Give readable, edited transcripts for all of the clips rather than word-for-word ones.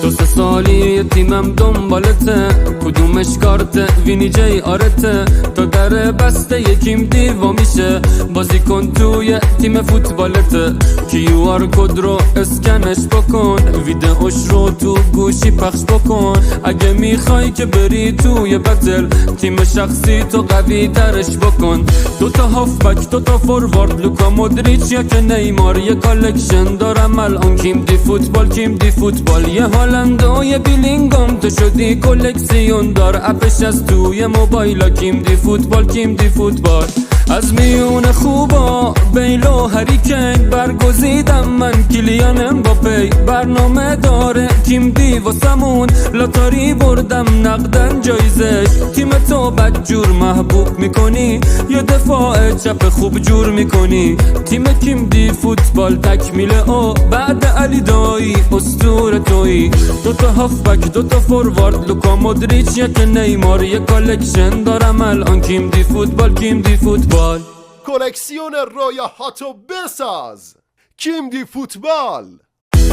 دو سه سالی تیمم دنبالته، کدومش کارته وینی جی آرته، تا در بسته یکیم دیوا میشه، بازی کن توی تیم فوتبالته، کیو آر کد رو اسکنش بکن، ویدئوش رو تو گوشی پخش بکن، اگه میخوای که بری توی بتل تیم شخصی تو قوی ترش بکن. دوتا هافبک دوتا فوروارد، لوکا مودریچ یا که نیمار، یه کالکشن دارم الان کیم دی فوتبال، کیم دی فوتبال، یه هالند و یه بیلینگام، تو شدی کلکسیون دار، اپش از توی موبایلا، کیم دی فوتبال، کیم دی فوتبال. از میون خوبا بیل و هریکین برگزیدم من، کلیان امباپی برنامه داره تیم دی واسمون، لاتاری بردم نقدن جایزش، تیم تو بدجور محبوب میکنی، یه دفاع چپ خوب جور میکنی، تیم کیم دی فوتبال تکمیله او بعد علی دایی اسطوره تویی، دوتا هافبک دوتا فوروارد، لوکا مودریچ یک نیمار، یه کالکشن دارم الان کیم دی فوتبال، کیم دی فوتبال. کلکسیون رویاهاتو بساز، کیم دی فوتبال.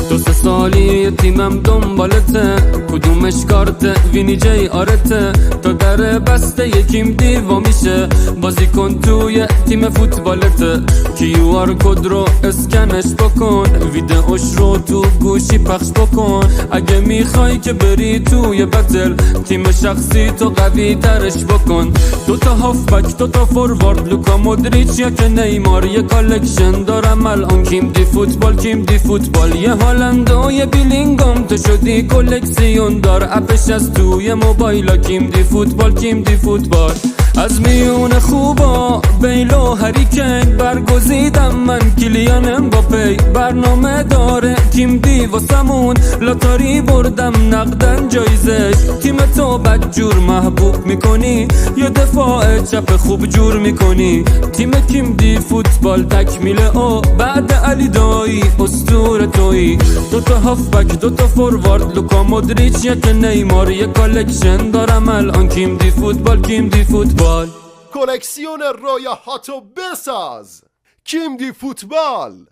دو سه سالی تیمم دنبالته، کدومش کارته وینی جی آرته، تا در بسته یکیم دیوا میشه، بازی کن توی تیم فوتبالته، کیو آر کد رو اسکنش بکن، ویدئوش رو تو گوشی پخش بکن، اگه میخوای که بری توی بتل تیم شخصی تو قوی ترش بکن. دوتا هافبک دوتا فوروارد، لوکا مودریچ یا که نیمار، یه کالکشن دارم الان کیم دی فوتبال، کیم دی فوتبال، یه هالند و یه بیلینگام، تو شدی کلکسیون دار، اپش از توی موبایلا، کیم دی فوتبال، کیم دی فوتبال. از میون خوبا بیل و هریکین برگزیدم من، کلیان امباپی برنامه داره تیم دی واسمون، لاتاری بردم نقدن جایزش، تیم تو بدجور محبوب میکنی، یه دفاع چپ خوب جور میکنی، تیم کیم دی فوتبال تکمیله او بعد علی دایی اسطوره تویی، دوتا هافبک دوتا فوروارد، لوکا مودریچ یک نیمار، یه کالکشن دارم الان کیم دی فوتبال، کیم دی فوتبال. کلکسیون رویاهاتو بساز، کیم دی فوتبال.